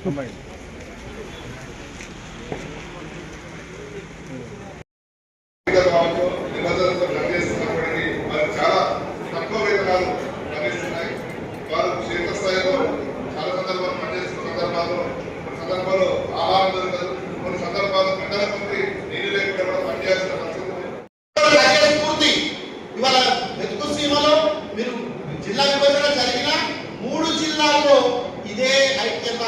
చాలా తక్కువ వేతనాలు లభిస్తున్నాయి. వారు క్షేత్రస్థాయిలో చాలా సందర్భాలు పనిచేస్తున్న సందర్భాల్లో ఆహారం దొరకదు. కొన్ని సందర్భాలు గంటల కొద్ది నీళ్లు లేకుండా కూడా పనిచేయాల్సిన పరిస్థితి. ఇవాళ మెతుకు సీమలో మీరు జిల్లా విభజన జరిగిన 3 జిల్లాల్లో ఇదే ఐక్యత,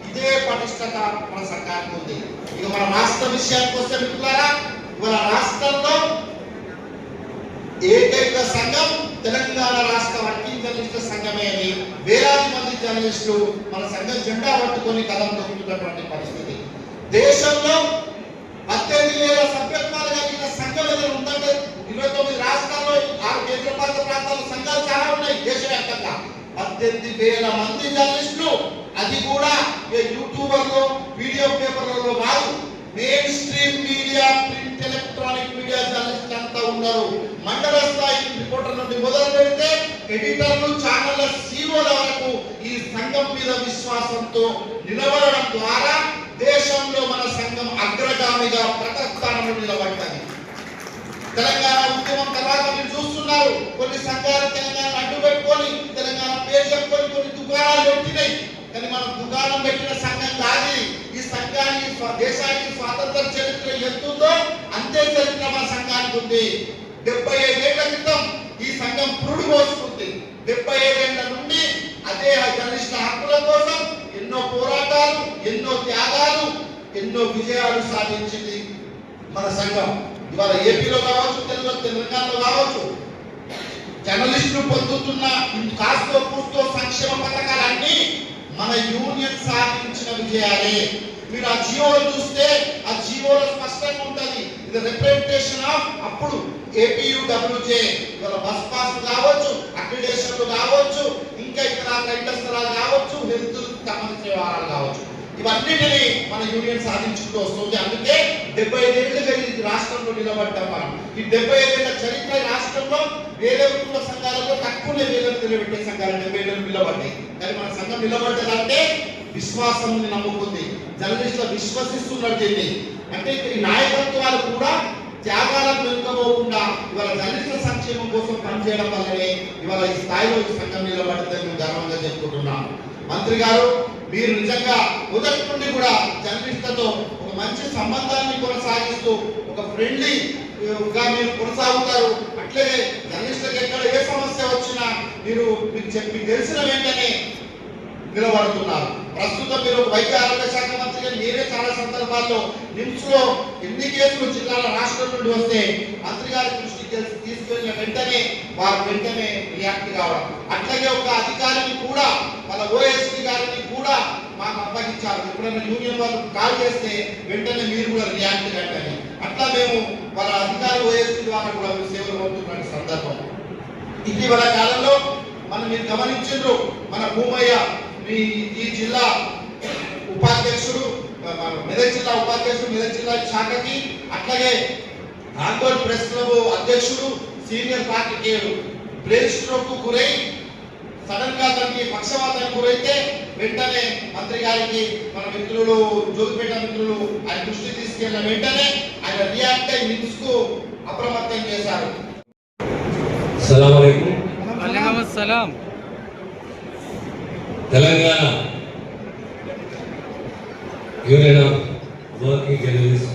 ఇదే పటిష్టత మన సర్కార్కి ఉంది. ఇక మన రాష్ట్ర విషయానికి వస్తే మిత్రులారా, ఇవాళ రాష్ట్రంలో ఏకైక సంఘం తెలంగాణ రాష్ట్ర వర్కింగ్ జర్నలిస్టుల సంఘమే అని వేలాది మంది జర్నలిస్టులు మన సంఘం జెండా పట్టుకొని కథం తొక్కుతున్నటువంటి పరిస్థితి. దేశంలో 18,000 సభ్యత్వాలు కలిగిన సంఘం ఏదైనా ఉందంటే 29 రాష్ట్రాల్లో 6 కేంద్రపాలిత ప్రాంతాల్లో సంఘాలు చాలా ఉన్నాయి. దేశవ్యాప్తంగా 18,000 మంది జర్నలిస్టులు, అది కూడా యూట్యూబర్లో వీడియో పేపర్లలో కాదు, main stream media, print, electronic media జర్నలిస్టులు అంతా ఉన్నారు. మండల స్థాయి రిపోర్టర్ నుండి మొదలు పెడితే ఎడిటర్లు, ఛానళ్ల సీఓల వరకు ఈ సంఘం మీద విశ్వాసంతో నిలబడడం ద్వారా దేశంలో మన సంఘం అగ్రగామిగా ప్రథమస్థానంలో నిలబడ్డది. తెలంగాణ ఉద్యమం తర్వాత మీరు చూస్తున్నారు, కొన్ని సంఘాలు తెలంగాణ అడ్డు పెట్టుకొని తెలంగాణ పేరు చెప్పుకొని కొన్ని దుకాణాలు పెట్టినాయి. కానీ మనం దుకాణం పెట్టిన సంఘం కాదు. ఈ సంఘానికి దేశానికి స్వాతంత్ర చరిత్ర ఎంతుందో అంతే చరిత్ర మన సంఘానికి ఉంది. 75 ఏళ్ల క్రితం ఈ సంఘం పురుడు పోసుకుంది. 75 ఏళ్ల నుండి అదే జర్నలిస్టుల హక్కుల కోసం ఎన్నో పోరాటాలు, ఎన్నో త్యాగాలు, ఎన్నో విజయాలు సాధించింది మన సంఘం. ఇవాళ ఏపీలో కావచ్చు, తెలంగాణలో కావచ్చు, జర్నలిస్టులు పొందుతున్న కాస్తో కూస్తో సంక్షేమ పథకాలన్నీ మన యూనియన్ సాధించిన విజయాలే. మీరు ఆ జీవోలు చూస్తే ఆ జీవోలో స్పష్టంగా ఉంటుంది. ఇది రిప్రజెంటేషన్ ఆఫ్ అప్పుడు APUWJ. ఇవాళ బస్ పాస్ కావచ్చు, అక్రిడేషన్లు కావచ్చు, ఇంకా ఇతర కంటస్థలాలు కావచ్చు, హెల్త్ సంబంధించిన వ్యవహారాలు కావచ్చు, ఇవన్నిటిని మన యూనియన్ సాధించుకుంటూ వస్తుంది. అందుకే 75 ఏళ్ళుగా ఈ రాష్ట్రంలో నిలబడ్డాం మనం. ఈ 75 ఏళ్ల చరిత్ర రాష్ట్రంలో వేరే కుల సంఘాలలో తక్కువనే వేలకు నిలబెట్టే సంఘాలు 70 ఏళ్ళు నిలబడ్డాయి. కానీ మన సంఘం నిలబడ్డదంటే విశ్వాసం నమ్ముకుంది, జర్నలిస్టులు విశ్వసిస్తున్నారు దీన్ని. అంటే ఈ నాయకత్వాలు కూడా త్యాగాలకు వెనుకపోకుండా ఇవాళ జర్నలిస్టుల సంక్షేమం కోసం పనిచేయడం వల్లనే ఇవాళ ఈ స్థాయిలో ఈ సంఘం నిలబడ్డదని మేము గర్వంగా చెప్పుకుంటున్నాం. మంత్రి గారు, మీరు నిజంగా మొదటి నుండి కూడా జర్నలిస్టులతో ఒక మంచి సంబంధాన్ని కొనసాగిస్తూ ఒక ఫ్రెండ్లీగా మీరు కొనసాగుతారు. అట్లనే జర్నలిస్టులకు ఎక్కడ ఏ సమస్య వచ్చినా మీకు తెలిసిన వెంటనే నిలబడుతున్నారు. ప్రస్తుతం మీరు వైద్య ఆరోగ్య శాఖ మంత్రిగా మీరే చాలా సందర్భాల్లో నిమ్స్ లో ఎన్ని కేసులు జిల్లాల రాష్ట్రం నుండి వస్తే మంత్రి గారి దృష్టికి తీసుకెళ్లిన వెంటనే వారు వెంటనే రియాక్ట్ కావడం. అట్లాగే ఒక అధికారిని కూడా వాళ్ళ OSP గారిని కూడా మాకు అప్పగించారు. ఎప్పుడైనా యూనియన్ వాళ్ళు కాల్ చేస్తే వెంటనే మీరు కూడా రియాక్ట్ కండి. అట్లా మేము వాళ్ళ అధికారి OSP ద్వారా కూడా సేవలు పొందుతున్న సందర్భం. ఇటీవల కాలంలో మీరు గమనించారు, మన భూమయ్య ఈ జిల్లా ఉపాధ్యక్షుడు, మెదక్ జిల్లా ఉపాధ్యక్షుడు, మెదక్ జిల్లా శాఖకి, అట్లాగే ఆందోళన ప్రెస్ క్లబ్ అధ్యక్షుడు, సీనియర్ పార్టీకేయుడు బ్రెయిన్ స్ట్రోక్ కు గురై సడన్ గా తనకి పక్షవాతానికి గురైతే వెంటనే మంత్రి గారికి మన మిత్రులు జోగిపేట మిత్రులు ఆయన దృష్టి తీసుకెళ్లిన వెంటనే ఆయన రియాక్ట్ అయి నిమ్స్ కు అప్రమత్తం చేశారు. Telangana union of working journalist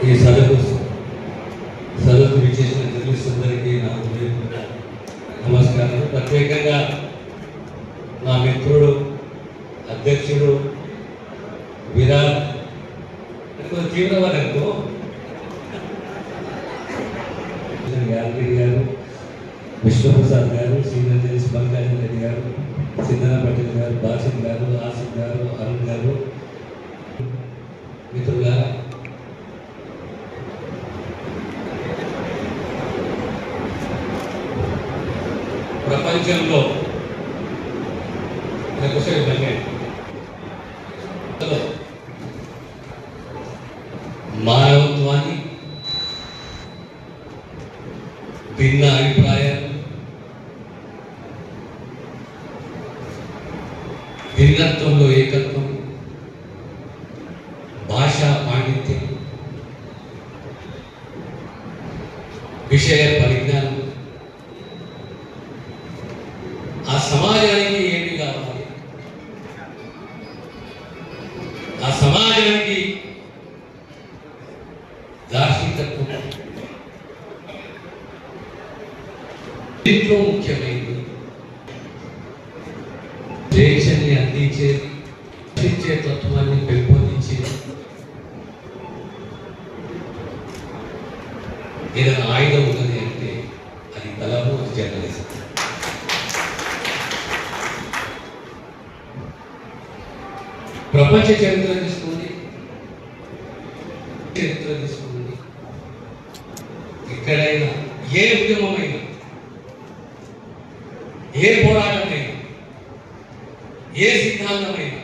ఈ సదస్సు విచ్చేసిన జర్నలిస్ట్ అందరికీ నా నమస్కారం. ప్రత్యేకంగా నా మిత్రుడు, అధ్యక్షుడు విరాట్ తీవ్రవాదనుకో యాదగిరి గారు, విష్ణుప్రసాద్ గారు, సీనియర్ జర్నలిస్ట్ మల్లికార్జున రెడ్డి గారు, సిద్ధనా పటేల్ గారు, బాసిం గారు, ఆసిఫ్ గారు, అరుణ్ గారు, మిత్రులారా, ప్రపంచంలో మానవత్వాన్ని, భిన్న అభిప్రాయాలు, భిన్నత్వంలో ఏకత్వం, భాషా పాండిత్యం, విషయ పరిజ్ఞానం, ఆ సమాజానికి ఏమి కావాలి, ఆ సమాజానికి దార్శనికత్వం దీంట్లో ముఖ్యమైనది. స్వేచ్ఛని అందించే తత్వాన్ని పెంపొందించి ఏదైనా ఆయుధం ఉన్నది అంటే అది కలము, అది జర్నలిజం. ప్రపంచ చరిత్ర తీసుకోండి, చరిత్ర తీసుకోండి, ఎక్కడైనా ఏ ఉద్యమమైనా, ఏ పోరాటమైనా, ఏ సిద్ధాంతమైనా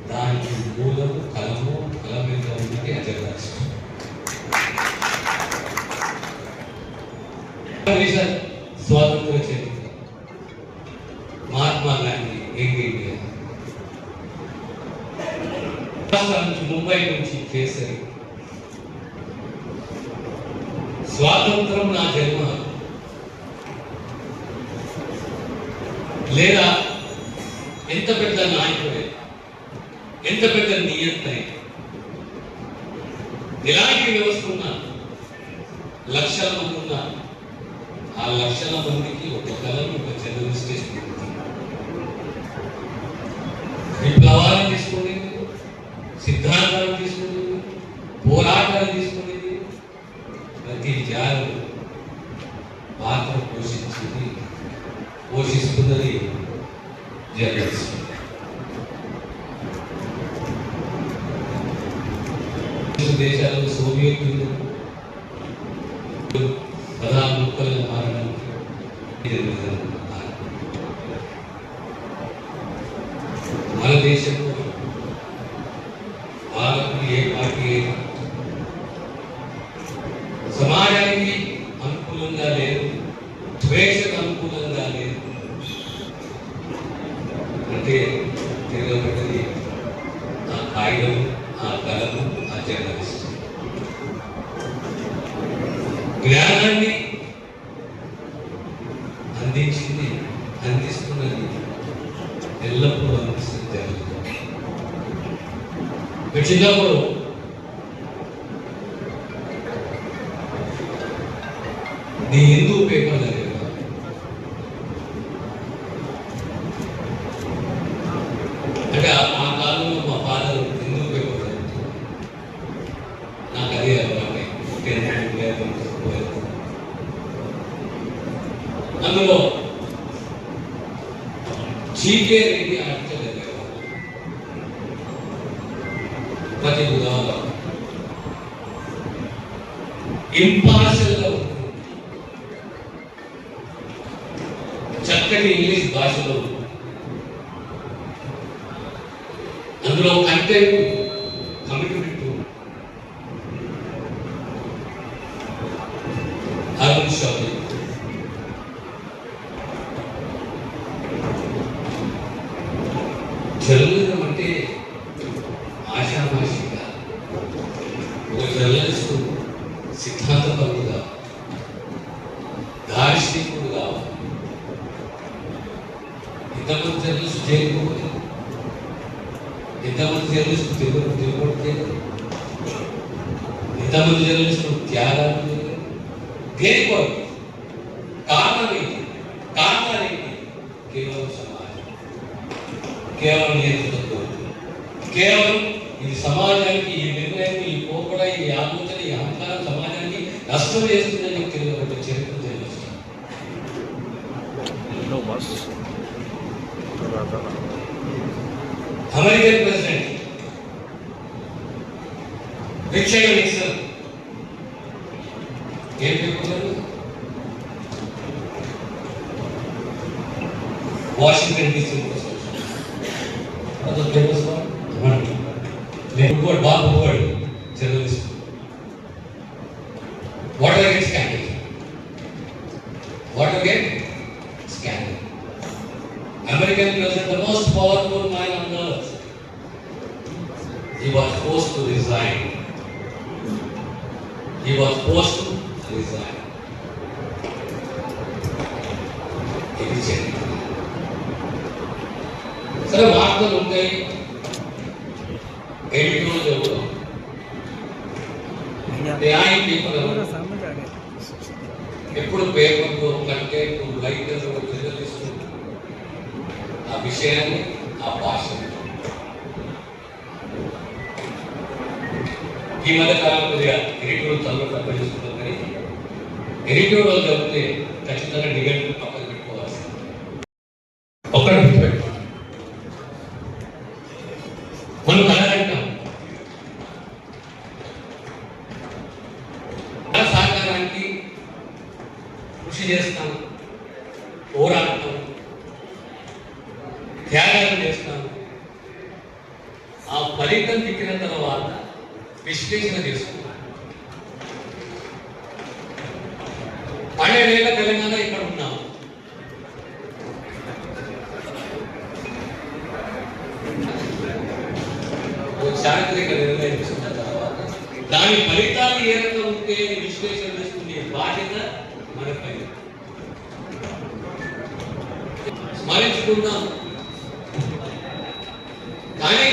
దానికి మూలము కలము, కలం మీద ఉన్నది అజర్నలిజం. స్వాతంత్ర చరిత్ర, మహాత్మా గాంధీ, యంగ్ ఇండియా, ముంబై నుంచి కేసరి, స్వాతంత్రం నా జన్మ, లేదా ఎంత పెద్ద నాయకుడే, ఎంత పెద్ద నియంత్రణ, ఎలాంటి వ్యవస్థ ఉన్నా, లక్షల మంది ఉన్నా, ఆ లక్షల మందికి ఒక కలం, ఒక జర్నలిస్ట్ ఇస్తుంది. విప్లవాలను తీసుకునేది, సిద్ధాంతాలను తీసుకునేది, పోరాటాలు తీసుకునేది, ప్రతి జాతి పాత్ర పోషిస్తున్నది జర్నలిస్ట్. దేశాలలో సోవియట్ యూనియన్ ప్రధాన ముక్కలుగా మారడానికి మన దేశంలో పాలకులు ఏ పార్టీ అయినా సమాజానికి అనుకూలంగా లేదు, స్వేచ్ఛకు అనుకూలంగా లేదు అంటే తిరగబడ్డది ఆ కాగితం, ఆ కలము, ఆ జర్నలిస్ట్. జ్ఞానాన్ని అందిస్తున్నది ఎల్లప్పుడూ అందిస్తుంది జర్నలిజం. చిన్నప్పుడు నీ హిందూ పేపర్ చదివా, అంటే ఆ కాలంలో మా ఫాదర్ హిందూ పేపర్ చదువుతుంది. నాకు అదే అలవాటు. అందులో జీకే రెడ్డి ఆర్టికల్ చదివేవారు ప్రతి బుధవారం. ఇంపార్షియల్గా చక్కటి ఇంగ్లీష్ భాషలో అందులో content commitment Arun Shouri journalism అంటే ఆషామాషిగా ఒక జర్నలిస్టు సిద్ధాంతపరుడుగా, దార్శనికుడుగా. ఎంతమంది జర్నలిస్టు చేయకపోతే, ఎంతమంది జర్నలిస్టు తిరుగుబడితే, ఎంతమంది జర్నలిస్టు త్యాగాలు దేనికో కారణమేంటి? కేవలం సమాజం, కేవలం నేతృత్వం, కేవలం ఇది సమాజానికి, ఈ నిర్ణయం, ఈ పోకడ, ఈ ఆలోచన, ఈ అహంకారం సమాజానికి నష్టం చేస్తుందని తెలియబడ్డ చరిత్ర తెలుస్తుంది. అమెరికన్ ప్రెసిడెంట్ రిచర్డ్ నిక్సన్ ఏం చెప్పుకున్నారు? వాషింగ్టన్ డీసీ బాబు journalist. Watergate scandal American president, the most powerful man on earth, he was forced to resign. He was forced to resign. ఇది చరిత్ర. సరే వార్తలు ఉంటాయి, ఎడిటోర్లు ఎవరు, న్యాయం పేపర్ ఎప్పుడు పేపర్లో కంటెంట్ రైటర్ జర్నలిస్ట్ ఆ విషయాన్ని ఆ భాషను ఈ మధ్య కాలం కొద్దిగా ఎడిటోరియల్ చదువు తప్పనిస్తున్నారు, కానీ ఎడిటోరియల్ చదివితే ఖచ్చితంగా డిగెట్ పక్కన పెట్టుకోవాల్సి ఒక్కటి గుర్తుపెట్టు. మనం కలగంటాం సహకారానికి కృషి చేస్తాం, పోరాడతాం, త్యాగాలు చేస్తాం. ఆ ఫలితం తిక్కిన తర్వాత విశ్లేషణ చేసుకుంటాం. 12 ఏళ్ళ తెలంగాణ ఇక్కడ ఉన్నాం. చారిత్రక నిర్ణయం తీసుకున్న తర్వాత దాని ఫలితాలు ఏ రకంగా ఉంటే విశ్లేషణ చేసుకునే బాధ్యత మనపై. స్మరించుకుందాం, కానీ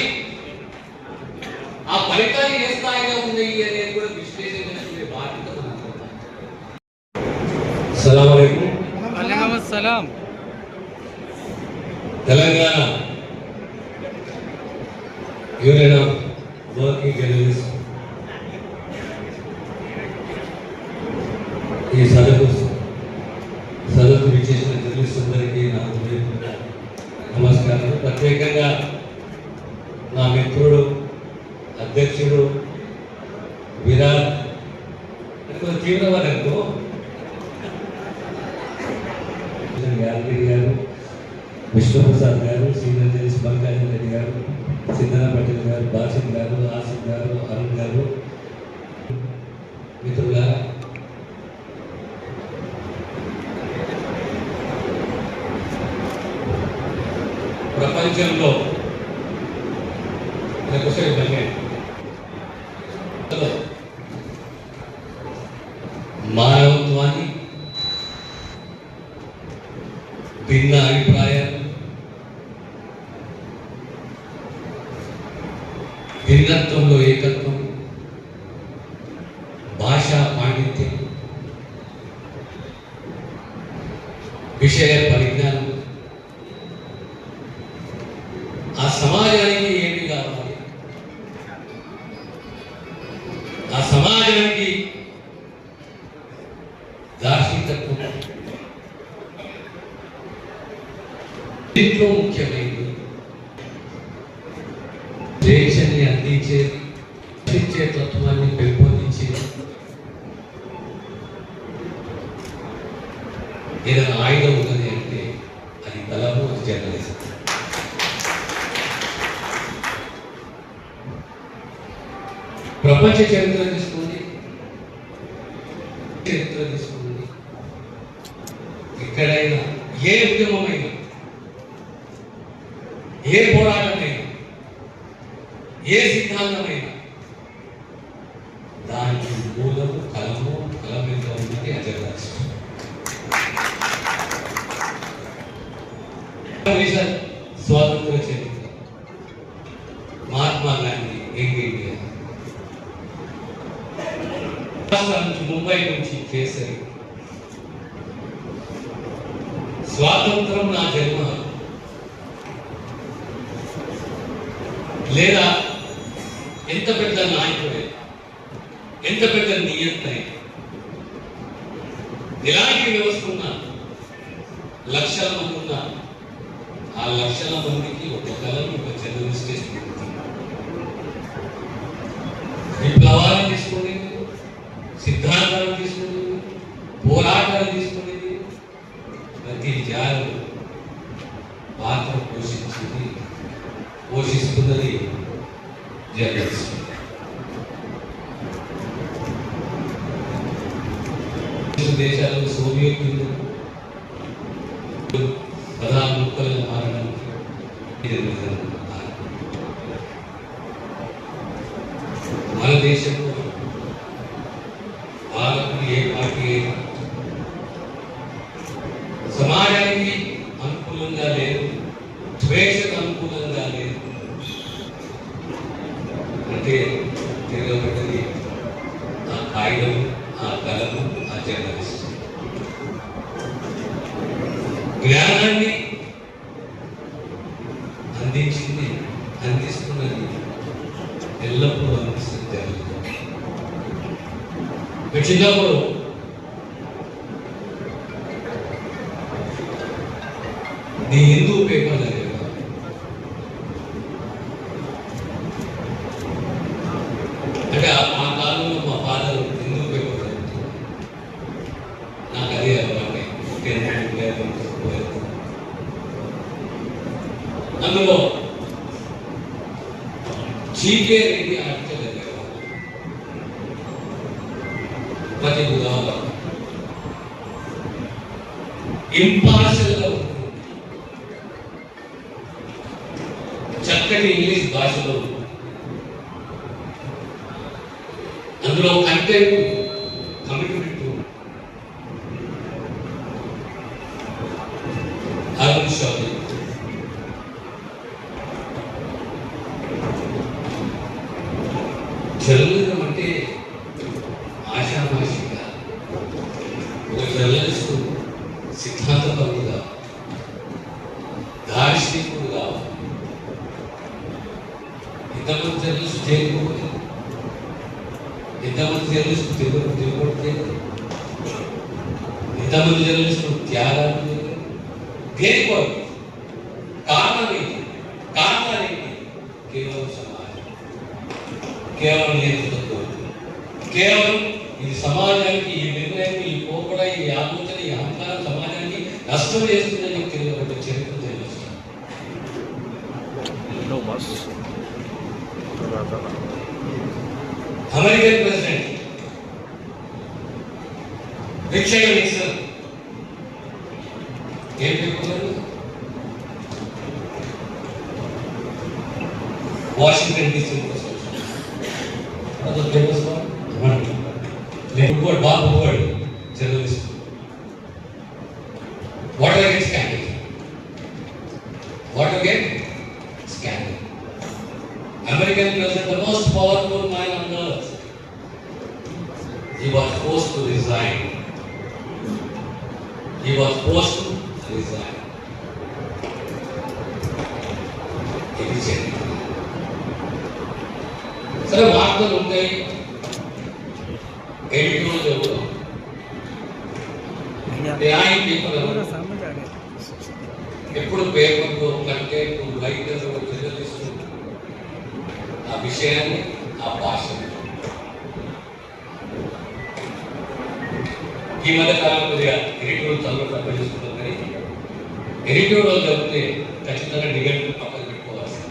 ఆ ఫలితాలు ఏ స్థాయిగా ఉన్నాయి అనేది కూడా విశ్లేషణ చేసుకునే బాధ్యత మనకు. అస్సలాము అలైకుం. వాలేకుం అస్సలాం. Telangana union of working journalist ఈ సదస్సు విచ్చేసిన జర్నలిస్ట్ అందరికీ నా హృదయపూర్వక నమస్కారాలు. ప్రత్యేకంగా నా మిత్రుడు అధ్యక్షుడు విరాట్ కొంచెం తీవ్రవాదనుకో యాదగిరి గారు, విష్ణుప్రసాద్ గారు, సీనియర్ జర్నలిస్ట్ మల్లికార్జున రెడ్డి గారు, సిద్ధన పటేల్ గారు, బాసిం గారు, ఆసిఫ్ గారు, అరుణ్ గారు, మిత్రులారా, ప్రపంచంలో మానవత్వాన్ని, భిన్న అభిప్రాయాలు, భిన్నత్వంలో ఏకత్వం, భాషా పాండిత్యం, విషయ పరిజ్ఞానం, ఆ సమాజానికి ఏమి కావాలి, ఆ సమాజానికి దార్శనికత్వం దీంట్లో ముఖ్యమైనది. స్వేచ్ఛని అందించే తత్వాన్ని పెంపొందించి ఏదైనా ఆయుధం ఉన్నది అంటే అది కలము, అది జర్నలిజం. ప్రపంచ చరిత్ర తీసుకోండి, చరిత్ర తీసుకోండి, ఎక్కడైనా ఏ ఉద్యమమైనా, ఏ పోరాటమైనా, ఏ సిద్ధాంతమైనా దానికి మూలము కలము, కలం మీద ఉన్నది అజర్రాజ్. స్వాతంత్ర చరిత్ర, మహాత్మా గాంధీ, యంగ్ ఇండియా, ముంబై నుంచి కేసరి, స్వాతంత్రం నా జన్మ, లేదా ఎంత పెద్ద నాయకుడే, ఎంత పెద్ద నియంత్రణ, ఎలాంటి వ్యవస్థ ఉన్నా, లక్షల మంది ఉన్నా, ఆ లక్షల మందికి ఒక కలం, ఒక జర్నలిస్ట్ చేస్తుంది. విప్లవాలను తీసుకునేది, సిద్ధాంతాలను తీసుకునేది, పోరాటాలు తీసుకునేది, ప్రతి జాలు పాత్ర పోషిస్తున్నది జర్నలిస్ట్. దేశాలు సోవియట్ యూనియన్ ప్రధాన ముక్కలు మారడం మన దేశంలో పాలకులు ఏ పార్టీ సమాజానికి అనుకూలంగా లేదు, స్వేచ్ఛకు అనుకూలంగా లేదు అంటే తిరగబడ్డది ఆ కాగితం, ఆ కలము, ఆ జర్నలిస్ట్. జ్ఞానాన్ని అందిస్తున్నది ఎల్లప్పుడూ అందిస్తుంది జరుగుతుంది. చిన్నప్పుడు ది హిందూ పేపర్ చదివేవారు. అంటే ఆ కాలంలో మా ఫాదర్ హిందూ పేపర్ చదువుతుంది. నాకు అదే అలవాటు. అందులో జీకే రెడ్డి ఆర్టికల్ చదివేవారు. ప్రతి బుధవారం ఇంపార్షియల్గా ఉంటుంది, చక్కటి ఇంగ్లీష్ భాషలో అందులో content commitment Arun shopping journalism అంటే ఆశామాషిగా ఒక జర్నలిస్టు సిద్ధాంతపరుడుగా, దార్శనికుడుగా. ఎంతమంది జర్నలిస్టు చేయకపోతే, ఎంతమంది జర్నలిస్టు తిరుగుబడితే, ఎంతమంది జర్నలిస్టు త్యాగాలు దేనికోటి కారణమేంటి? కేవలం సమాజం, కేవలం నేతృత్వం, కేవలం ఇది సమాజానికి, ఈ నిర్ణయం, ఈ పోకడ, ఈ ఆలోచన, ఈ అహంకారం సమాజానికి నష్టం చేస్తుందని తెలియబడ్డ చరిత్ర తెలుస్తుంది. అమెరికన్ ప్రెసిడెంట్ రిచర్డ్ నిక్సన్ ఏం చెప్పుకున్నారు? Washington DC Bob Woodward, journalist. Watergate scandal. Scandal. American president, the most powerful man on earth. He was forced to resign. ఇది చరిత్ర. సరే, వార్తలు ఉంటాయి, ఎడిటోరియల్ చదువుతాం, ఎప్పుడు పేపర్లో కంటెంట్ రైటర్ జర్నలిస్ట్ ఆ విషయాన్ని, ఆ భాషని. ఈ మధ్య కాలం కొద్దిగా ఎడిటోరియల్ చదువు తప్పనిస్తున్నాం, కానీ ఎడిటోరియల్ చదివితే ఖచ్చితంగా డిగెట్ పక్కన పెట్టుకోవాల్సింది.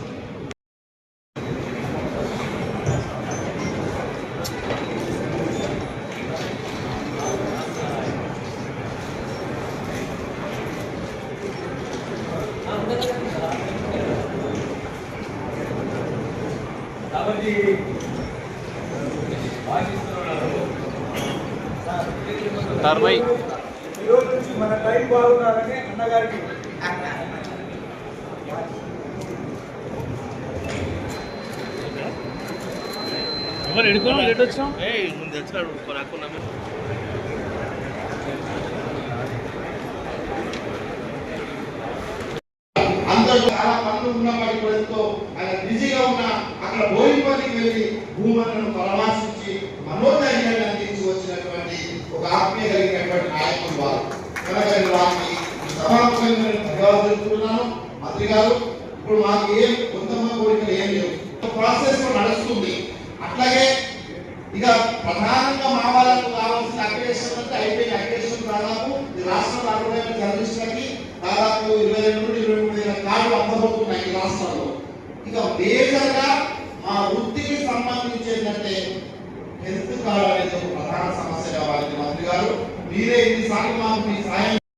ఈరోజు నుంచి మన టైం బాగున్నారని అన్నగారికి ఎవరు ఎడుకోవాలి లేట్ వచ్చాం ముందు తెచ్చాడు అందరూ చాలా పనులు ఉన్నప్పటికీ కూడా ఎంతో ఆయన బిజీగా ఉన్న అక్కడ బోయిపల్లికి వెళ్ళి భూములను పరామర్శించి మనోధైర్యాన్ని అందించి వచ్చినటువంటి ఒక ఆత్మీయ కలిగినటువంటి నాయకులు వారు. కనుక వారికి సభాముఖంగా ధన్యవాదాలు తెలుపుతున్నాను. మంత్రి గారు, ఇప్పుడు మాకు ఏం కొంతమంది కోరికలు ఏం లేవు, ప్రాసెస్ నడుస్తుంది. అట్లాగే ఇక ప్రధానంగా మా వాళ్ళకు కావాల్సిన అక్రిడేషన్ అంటే అయిపోయిన అక్రిడేషన్ దాదాపు ఈ రాష్ట్రంలో 60,000 జర్నలిస్టులకి దాదాపు 22 నుండి 23,000 కార్డులు అందబోతున్నాయి ఈ రాష్ట్రంలో. ఇక మేజర్గా మా వృత్తికి సంబంధించి ఏంటంటే హెల్త్ కార్డు అనేది ఒక ప్రధాన సమస్య కావాలి. మంత్రి గారు, మీరే ఇన్నిసార్లు మాకు మీ సాయం